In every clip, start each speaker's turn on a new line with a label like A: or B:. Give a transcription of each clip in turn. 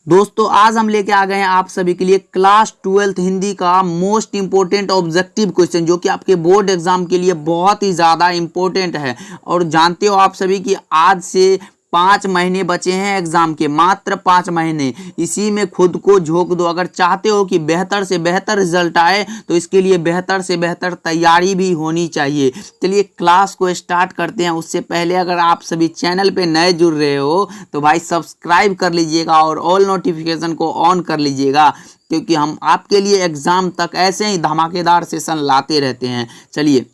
A: दोस्तों आज हम लेके आ गए हैं आप सभी के लिए क्लास 12th हिंदी का मोस्ट इंपोर्टेंट ऑब्जेक्टिव क्वेश्चन, जो कि आपके बोर्ड एग्जाम के लिए बहुत ही ज़्यादा इंपॉर्टेंट है। और जानते हो आप सभी कि आज से 5 महीने बचे हैं एग्जाम के, मात्र 5 महीने। इसी में खुद को झोंक दो। अगर चाहते हो कि बेहतर से बेहतर रिजल्ट आए तो इसके लिए बेहतर से बेहतर तैयारी भी होनी चाहिए। चलिए क्लास को स्टार्ट करते हैं। उससे पहले अगर आप सभी चैनल पे नए जुड़ रहे हो तो भाई सब्सक्राइब कर लीजिएगा और ऑल नोटिफिकेशन को ऑन कर लीजिएगा, क्योंकि हम आपके लिए एग्जाम तक ऐसे ही धमाकेदार सेशन लाते रहते हैं। चलिए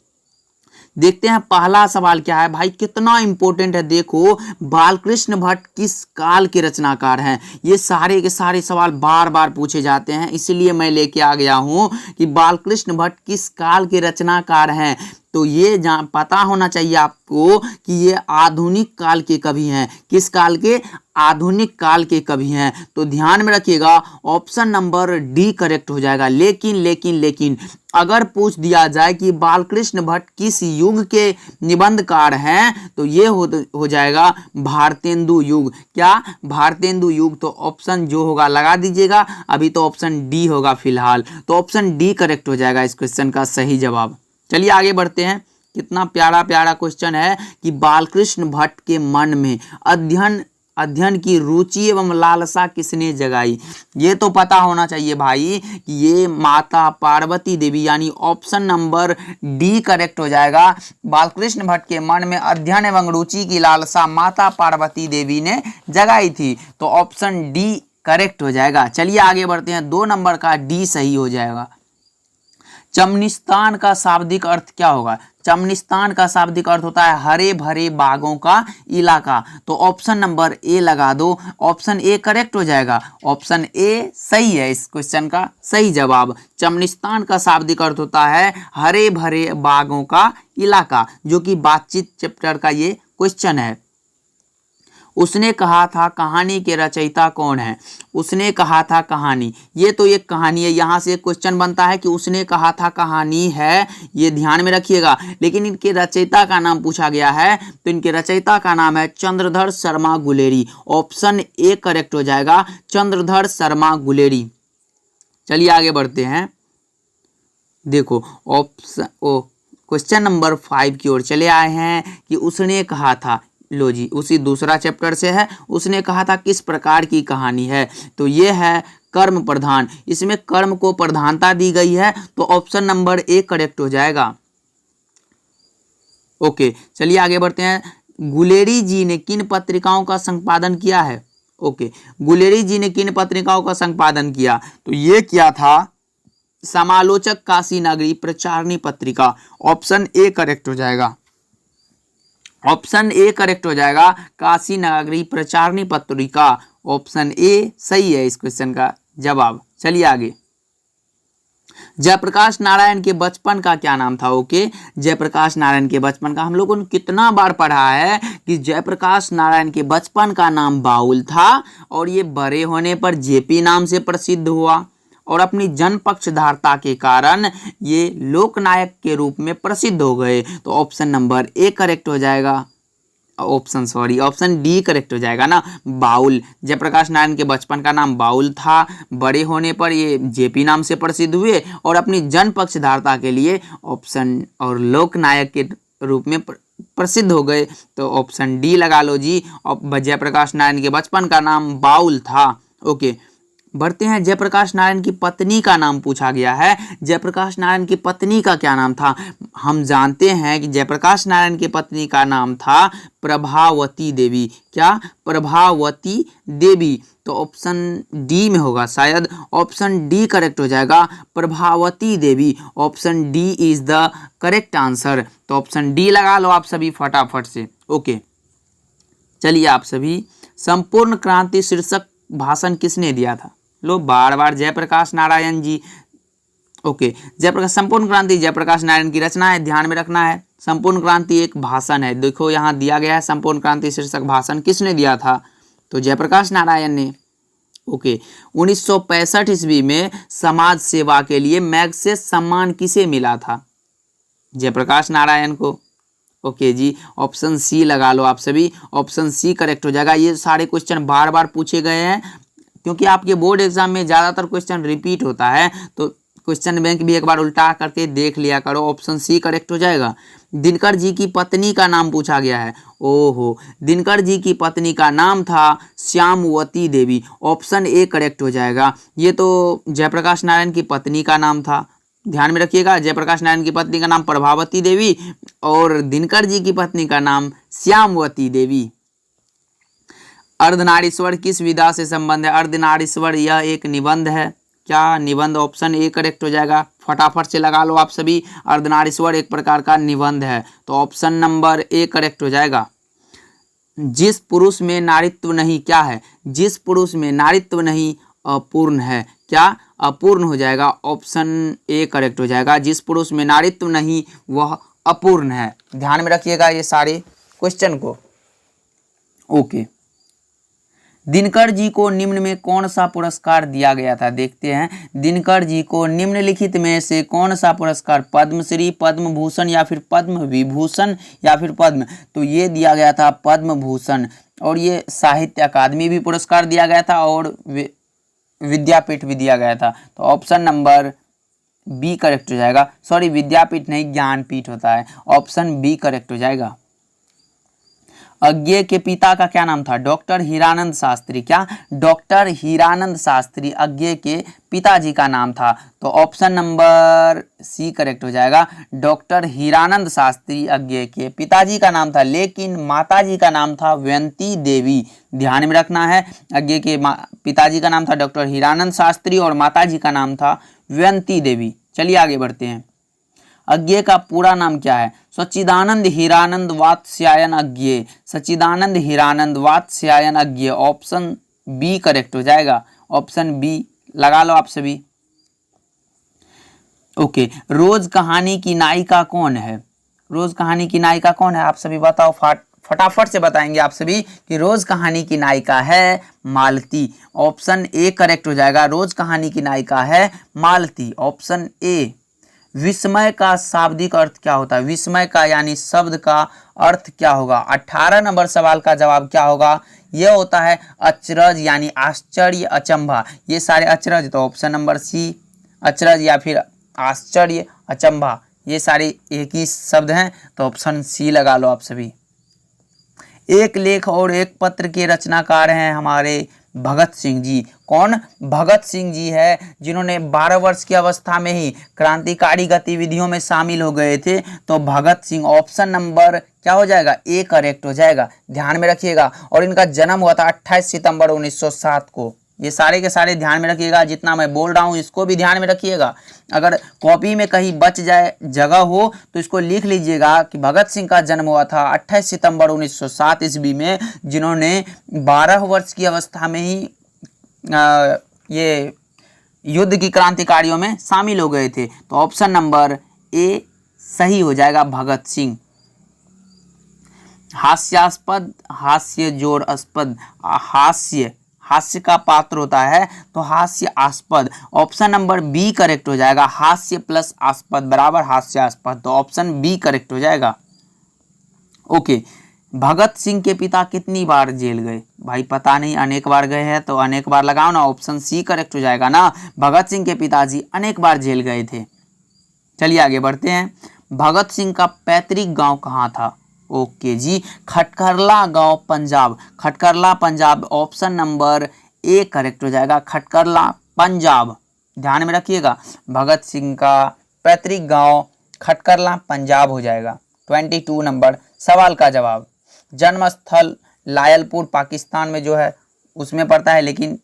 A: देखते हैं पहला सवाल क्या है। भाई कितना इंपॉर्टेंट है, देखो बालकृष्ण भट्ट किस काल के रचनाकार हैं। ये सारे के सारे सवाल बार बार पूछे जाते हैं, इसलिए मैं लेके आ गया हूं कि बालकृष्ण भट्ट किस काल के रचनाकार हैं। तो ये पता होना चाहिए आपको कि ये आधुनिक काल के कवि हैं। किस काल के? आधुनिक काल के कवि हैं। तो ध्यान में रखिएगा, ऑप्शन नंबर डी करेक्ट हो जाएगा। लेकिन अगर पूछ दिया जाए कि बालकृष्ण भट्ट किस युग के निबंधकार हैं तो ये हो जाएगा भारतेंदु युग। क्या? भारतेंदु युग। तो ऑप्शन जो होगा लगा दीजिएगा। अभी तो ऑप्शन डी होगा फिलहाल, तो ऑप्शन डी करेक्ट हो जाएगा इस क्वेश्चन का सही जवाब। चलिए आगे बढ़ते हैं। कितना प्यारा प्यारा क्वेश्चन है कि बालकृष्ण भट्ट के मन में अध्ययन की रुचि एवं लालसा किसने जगाई। ये तो पता होना चाहिए भाई कि ये माता पार्वती देवी, यानी ऑप्शन नंबर डी करेक्ट हो जाएगा। बालकृष्ण भट्ट के मन में अध्ययन एवं रुचि की लालसा माता पार्वती देवी ने जगाई थी, तो ऑप्शन डी करेक्ट हो जाएगा। चलिए आगे बढ़ते हैं। 2 नंबर का डी सही हो जाएगा। चमनिस्तान का शाब्दिक अर्थ क्या होगा? चमनिस्तान का शाब्दिक अर्थ होता है हरे भरे बागों का इलाका। तो ऑप्शन नंबर ए लगा दो। ऑप्शन ए करेक्ट हो जाएगा। ऑप्शन ए सही है इस क्वेश्चन का सही जवाब। चमनिस्तान का शाब्दिक अर्थ होता है हरे भरे बागों का इलाका, जो कि बातचीत चैप्टर का ये क्वेश्चन है। उसने कहा था कहानी के रचयिता कौन है? उसने कहा था कहानी, ये तो एक कहानी है। यहाँ से एक क्वेश्चन बनता है कि उसने कहा था कहानी है, ये ध्यान में रखिएगा। लेकिन इनके रचयिता का नाम पूछा गया है, तो इनके रचयिता का नाम है Chandradhar Sharma Guleri. Option A correct हो जाएगा, चंद्रधर शर्मा गुलेरी। चलिए आगे बढ़ते हैं। देखो क्वेश्चन नंबर 5 की ओर चले आए हैं कि उसने कहा था, लो जी उसी दूसरा चैप्टर से है। उसने कहा था किस प्रकार की कहानी है, तो ये है कर्म प्रधान। इसमें कर्म को प्रधानता दी गई है, तो ऑप्शन नंबर ए करेक्ट हो जाएगा। ओके चलिए आगे बढ़ते हैं। गुलेरी जी ने किन पत्रिकाओं का संपादन किया है? ओके गुलेरी जी ने किन पत्रिकाओं का संपादन किया, तो ये क्या था? समालोचक, काशी नगरी, प्रचारणी पत्रिका। ऑप्शन ए करेक्ट हो जाएगा। ऑप्शन ए करेक्ट हो जाएगा, काशी नगरी प्रचारणी पत्रिका। ऑप्शन ए सही है इस क्वेश्चन का जवाब। चलिए आगे। जयप्रकाश नारायण के बचपन का क्या नाम था? ओके जयप्रकाश नारायण के बचपन का हम लोगों ने कितना बार पढ़ा है कि जयप्रकाश नारायण के बचपन का नाम बाउल था, और ये बड़े होने पर जेपी नाम से प्रसिद्ध हुआ, और अपनी जनपक्षधारता के कारण ये लोकनायक के रूप में प्रसिद्ध हो गए। तो ऑप्शन नंबर ए करेक्ट हो जाएगा। ऑप्शन डी करेक्ट हो जाएगा ना, बाउल। जयप्रकाश नारायण के बचपन का नाम बाउल था, बड़े होने पर ये जेपी नाम से प्रसिद्ध हुए, और अपनी जनपक्षधारता के लिए ऑप्शन और लोकनायक के रूप में प्रसिद्ध हो गए। तो ऑप्शन डी लगा लो जी। जयप्रकाश नारायण के बचपन का नाम बाउल था। ओके बढ़ते हैं। जयप्रकाश नारायण की पत्नी का नाम पूछा गया है। जयप्रकाश नारायण की पत्नी का क्या नाम था? हम जानते हैं कि जयप्रकाश नारायण की पत्नी का नाम था प्रभावती देवी। क्या? प्रभावती देवी। तो ऑप्शन डी में होगा शायद। ऑप्शन डी करेक्ट हो जाएगा, Prabhavati Devi. Option D is the correct answer. तो ऑप्शन डी लगा लो आप सभी फटाफट से। ओके चलिए आप सभी, संपूर्ण क्रांति शीर्षक भाषण किसने दिया था? लो बार बार जयप्रकाश नारायण जी। ओके संपूर्ण क्रांति जयप्रकाश नारायण की रचना है, ध्यान में रखना है। संपूर्ण क्रांति एक भाषण है, देखो यहाँ दिया गया है संपूर्ण क्रांति शीर्षक भाषण किसने दिया था, तो जयप्रकाश नारायण ने। ओके 1965 ईस्वी में समाज सेवा के लिए मैग्सेस सम्मान किसे मिला था? जयप्रकाश नारायण को। ओके जी ऑप्शन सी लगा लो आप सभी। ऑप्शन सी करेक्ट हो जाएगा। ये सारे क्वेश्चन बार बार पूछे गए हैं, क्योंकि आपके बोर्ड एग्जाम में ज़्यादातर क्वेश्चन रिपीट होता है, तो क्वेश्चन बैंक भी एक बार उल्टा करके देख लिया करो। ऑप्शन सी करेक्ट हो जाएगा। दिनकर जी की पत्नी का नाम पूछा गया है। ओहो, दिनकर जी की पत्नी का नाम था श्यामवती देवी। ऑप्शन ए करेक्ट हो जाएगा। ये तो जयप्रकाश नारायण की पत्नी का नाम था, ध्यान में रखिएगा। जयप्रकाश नारायण की पत्नी का नाम प्रभावती देवी और दिनकर जी की पत्नी का नाम श्यामवती देवी। अर्धनारीश्वर किस विधा से संबंध है? अर्धनारीश्वर यह एक निबंध है। क्या निबंध? ऑप्शन ए करेक्ट हो जाएगा। फटाफट से लगा लो आप सभी। अर्धनारीश्वर एक प्रकार का निबंध है, तो ऑप्शन नंबर ए करेक्ट हो जाएगा। जिस पुरुष में नारीत्व नहीं, क्या है? जिस पुरुष में नारीत्व नहीं अपूर्ण है, क्या? अपूर्ण हो जाएगा। ऑप्शन ए करेक्ट हो जाएगा। जिस पुरुष में नारीत्व नहीं वह अपूर्ण है। ध्यान में रखिएगा ये सारे क्वेश्चन को। ओके, दिनकर जी को निम्न में कौन सा पुरस्कार दिया गया था? देखते हैं, दिनकर जी को निम्नलिखित में से कौन सा पुरस्कार, पद्मश्री, पद्म भूषण या फिर पद्म विभूषण या फिर पद्म? तो ये दिया गया था पद्म भूषण, और ये साहित्य अकादमी भी पुरस्कार दिया गया था और विद्यापीठ भी दिया गया था। तो ऑप्शन नंबर बी करेक्ट हो जाएगा। सॉरी, विद्यापीठ नहीं, ज्ञानपीठ होता है। ऑप्शन बी करेक्ट हो जाएगा। अज्ञेय के पिता का क्या नाम था? डॉक्टर हीरानंद शास्त्री। क्या? डॉक्टर हीरानंद शास्त्री अज्ञेय के पिताजी का नाम था। तो ऑप्शन नंबर सी करेक्ट हो जाएगा। डॉक्टर हीरानंद शास्त्री अज्ञेय के पिताजी का नाम था, लेकिन माताजी का नाम था व्यंती देवी। ध्यान में रखना है, अज्ञेय के पिताजी का नाम था डॉक्टर हीरानंद शास्त्री और माताजी का नाम था व्यंती देवी। चलिए आगे बढ़ते हैं। अज्ञेय का पूरा नाम क्या है? सच्चिदानंद हीरानंद वात्स्यायन अज्ञेय। सच्चिदानंद हीरानंद वात्स्यायन अज्ञेय। ऑप्शन बी करेक्ट हो जाएगा। ऑप्शन बी लगा लो आप सभी। ओके, रोज कहानी की नायिका कौन है? रोज कहानी की नायिका कौन है? आप सभी बताओ, फटाफट से बताएंगे आप सभी कि रोज कहानी की नायिका है मालती। ऑप्शन ए करेक्ट हो जाएगा। रोज कहानी की नायिका है मालती। Option A. विस्मय का शाब्दिक अर्थ क्या होता है? विस्मय का यानी शब्द का अर्थ क्या होगा? 18 नंबर सवाल का जवाब क्या होगा? यह होता है अचरज यानी आश्चर्य, अचंभा। ये सारे अचरज, तो ऑप्शन नंबर सी अचरज या फिर आश्चर्य, अचंभा, ये सारे एक ही शब्द हैं, तो ऑप्शन सी लगा लो आप सभी। एक लेख और एक पत्र के रचनाकार हैं हमारे भगत सिंह जी। कौन? भगत सिंह जी है, जिन्होंने 12 वर्ष की अवस्था में ही क्रांतिकारी गतिविधियों में शामिल हो गए थे। तो भगत सिंह, ऑप्शन नंबर क्या हो जाएगा? ए करेक्ट हो जाएगा। ध्यान में रखिएगा। और इनका जन्म हुआ था 28 सितंबर 1907 को। ये सारे के सारे ध्यान में रखिएगा, जितना मैं बोल रहा हूँ इसको भी ध्यान में रखिएगा। अगर कॉपी में कहीं बच जाए, जगह हो, तो इसको लिख लीजिएगा कि भगत सिंह का जन्म हुआ था 28 सितंबर 1907 ईस्वी में, जिन्होंने 12 वर्ष की अवस्था में ही ये युद्ध की क्रांतिकारियों में शामिल हो गए थे। तो ऑप्शन नंबर ए सही हो जाएगा, भगत सिंह। हास्यास्पद, हास्य जोड़ास्पद, हास्य का पात्र होता है, तो हास्यास्पद। ऑप्शन नंबर बी करेक्ट हो जाएगा। हास्य प्लस आस्पद बराबर हास्यास्पद, तो ऑप्शन बी करेक्ट हो जाएगा। ओके, भगत सिंह के पिता कितनी बार जेल गए? भाई पता नहीं, अनेक बार गए हैं, तो अनेक बार लगाओ ना। ऑप्शन सी करेक्ट हो जाएगा ना। भगत सिंह के पिताजी अनेक बार जेल गए थे। चलिए आगे बढ़ते हैं। भगत सिंह का पैतृक गांव कहाँ था? ओके जी, खटकरला गांव, Punjab. Khatkarla Punjab, option number A correct हो जाएगा। खटकरला पंजाब, ध्यान में रखिएगा। भगत सिंह का पैतृक गांव खटकरला पंजाब हो जाएगा। 22 नंबर सवाल का जवाब। जन्मस्थल लायलपुर पाकिस्तान में जो है उसमें पड़ता है, लेकिन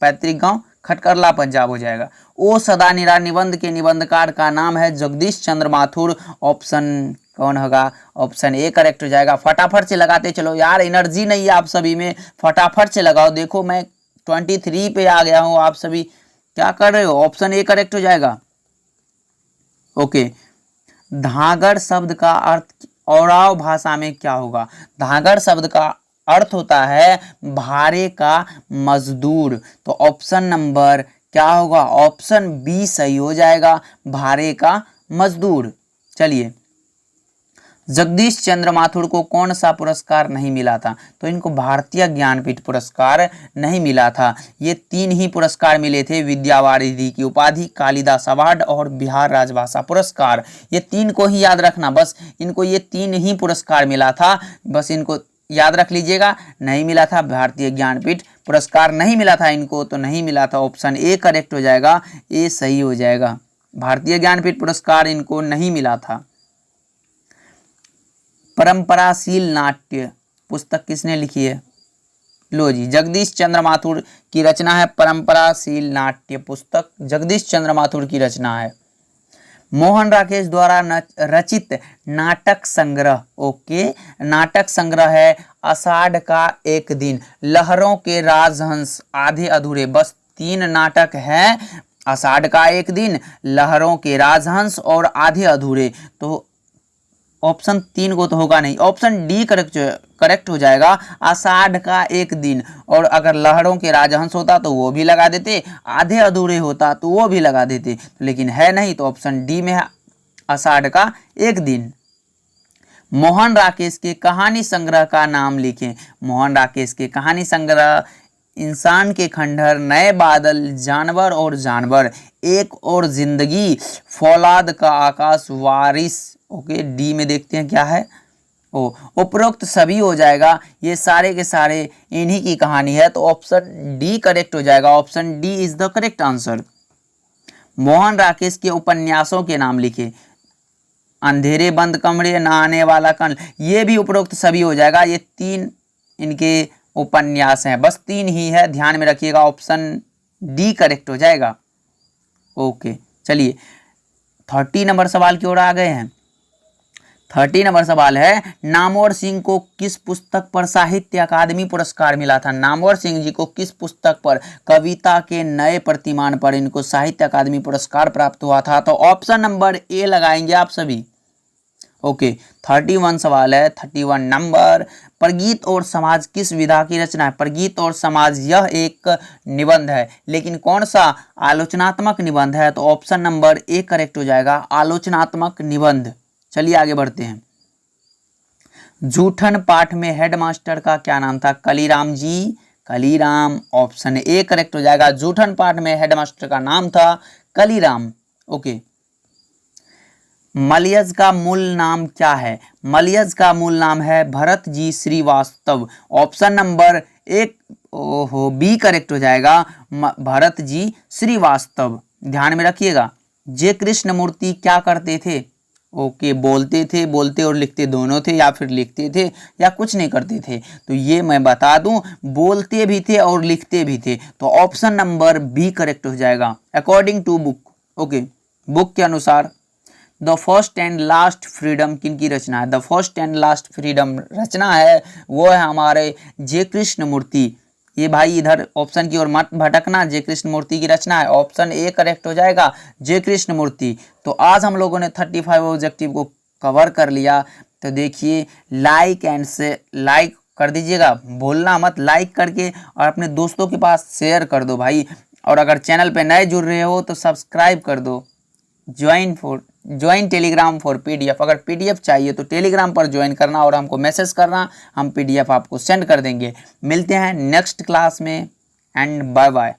A: पैतृक गांव खटकरला पंजाब हो जाएगा। ओ सदा निरा निबंध के निबंधकार का नाम है जगदीश चंद्र माथुर। ऑप्शन कौन होगा? ऑप्शन ए करेक्ट हो जाएगा। फटाफट से लगाते चलो यार, एनर्जी नहीं है आप सभी में, फटाफट से लगाओ। देखो मैं 23 पे आ गया हूँ, आप सभी क्या कर रहे हो? ऑप्शन ए करेक्ट हो जाएगा। ओके, धागड़ शब्द का अर्थ औराव भाषा में क्या होगा? धागड़ शब्द का अर्थ होता है भारे का मजदूर। तो ऑप्शन नंबर क्या होगा? ऑप्शन बी सही हो जाएगा, भारे का मजदूर। चलिए, जगदीश चंद्र माथुर को कौन सा पुरस्कार नहीं मिला था? तो इनको भारतीय ज्ञानपीठ पुरस्कार नहीं मिला था। ये 3 ही पुरस्कार मिले थे, विद्यावारिधि की उपाधि, कालिदास अवार्ड और बिहार राजभाषा पुरस्कार। ये 3 को ही याद रखना, बस इनको ये 3 ही पुरस्कार मिला था, बस इनको याद रख लीजिएगा। नहीं मिला था, भारतीय ज्ञानपीठ पुरस्कार नहीं मिला था इनको, तो नहीं मिला था। ऑप्शन ए करेक्ट हो जाएगा, ए सही हो जाएगा। भारतीय ज्ञानपीठ पुरस्कार इनको नहीं मिला था। परंपराशील नाट्य पुस्तक किसने लिखी है? लो जी, जगदीश चंद्र माथुर की रचना है परंपराशील नाट्य पुस्तक, जगदीश चंद्र माथुर की रचना है। मोहन राकेश द्वारा रचित नाटक संग्रह, ओके, नाटक संग्रह है आषाढ़ का एक दिन, लहरों के राजहंस, आधे अधूरे। बस 3 नाटक हैं, आषाढ़ का एक दिन, लहरों के राजहंस और आधे अधूरे। तो ऑप्शन 3 को तो होगा नहीं, ऑप्शन डी करेक्ट हो जाएगा, आषाढ़ का एक दिन। और अगर लहरों के राजहंस होता तो वो भी लगा देते, आधे अधूरे होता तो वो भी लगा देते, लेकिन है नहीं, तो ऑप्शन डी में है आषाढ़ का एक दिन। मोहन राकेश के कहानी संग्रह का नाम लिखें। मोहन राकेश के कहानी संग्रह इंसान के खंडहर, नए बादल, जानवर और जानवर, एक और जिंदगी, फौलाद का आकाश, वारिस। ओके, डी में देखते हैं क्या है। उपरोक्त सभी हो जाएगा, ये सारे के सारे इन्हीं की कहानी है, तो ऑप्शन डी करेक्ट हो जाएगा। Option D is the correct answer. Mohan Rakesh के उपन्यासों के नाम लिखे। अंधेरे बंद कमरे, नहाने वाला कण, ये भी उपरोक्त सभी हो जाएगा। ये 3 इनके उपन्यास हैं, बस 3 ही है, ध्यान में रखिएगा। ऑप्शन डी करेक्ट हो जाएगा। ओके, चलिए 30 नंबर सवाल की ओर आ गए हैं। 30 नंबर सवाल है, नामवर सिंह को किस पुस्तक पर साहित्य अकादमी पुरस्कार मिला था? नामवर सिंह जी को किस पुस्तक पर? कविता के नए प्रतिमान पर इनको साहित्य अकादमी पुरस्कार प्राप्त हुआ था। तो ऑप्शन नंबर ए लगाएंगे आप सभी। ओके, 31 सवाल है, 31 नंबर। प्रगीत और समाज किस विधा की रचना है? प्रगीत और समाज यह एक निबंध है, लेकिन कौन सा? आलोचनात्मक निबंध है, तो ऑप्शन नंबर ए करेक्ट हो जाएगा, आलोचनात्मक निबंध। चलिए आगे बढ़ते हैं। जूठन पाठ में हेडमास्टर का क्या नाम था? कलीराम जी, कलीराम, ऑप्शन ए करेक्ट हो जाएगा। जूठन पाठ में हेडमास्टर का नाम था कलीराम। ओके, मलयज का मूल नाम क्या है? मलयज का मूल नाम है Bharat ji Srivastava. Option number 1 B correct हो जाएगा, भरत जी श्रीवास्तव। ध्यान में रखिएगा। जे कृष्णमूर्ति क्या करते थे? ओके, बोलते थे, बोलते और लिखते दोनों थे, या फिर लिखते थे या कुछ नहीं करते थे? तो ये मैं बता दूं, बोलते भी थे और लिखते भी थे, तो ऑप्शन नंबर बी करेक्ट हो जाएगा according to book. Okay, book के अनुसार the first and last freedom किनकी रचना है? The first and last freedom रचना है वो है हमारे जे कृष्णमूर्ति। ये भाई इधर ऑप्शन की ओर मत भटकना, जे कृष्णमूर्ति की रचना है, ऑप्शन ए करेक्ट हो जाएगा, जे कृष्णमूर्ति। तो आज हम लोगों ने 35 ऑब्जेक्टिव को कवर कर लिया। तो देखिए, लाइक कर दीजिएगा, भूलना मत, लाइक करके और अपने दोस्तों के पास शेयर कर दो भाई। और अगर चैनल पे नए जुड़ रहे हो तो सब्सक्राइब कर दो। ज्वाइन टेलीग्राम फॉर पीडीएफ, अगर पीडीएफ चाहिए तो टेलीग्राम पर ज्वाइन करना और हमको मैसेज करना, हम पीडीएफ आपको सेंड कर देंगे। मिलते हैं नेक्स्ट क्लास में एंड बाय बाय।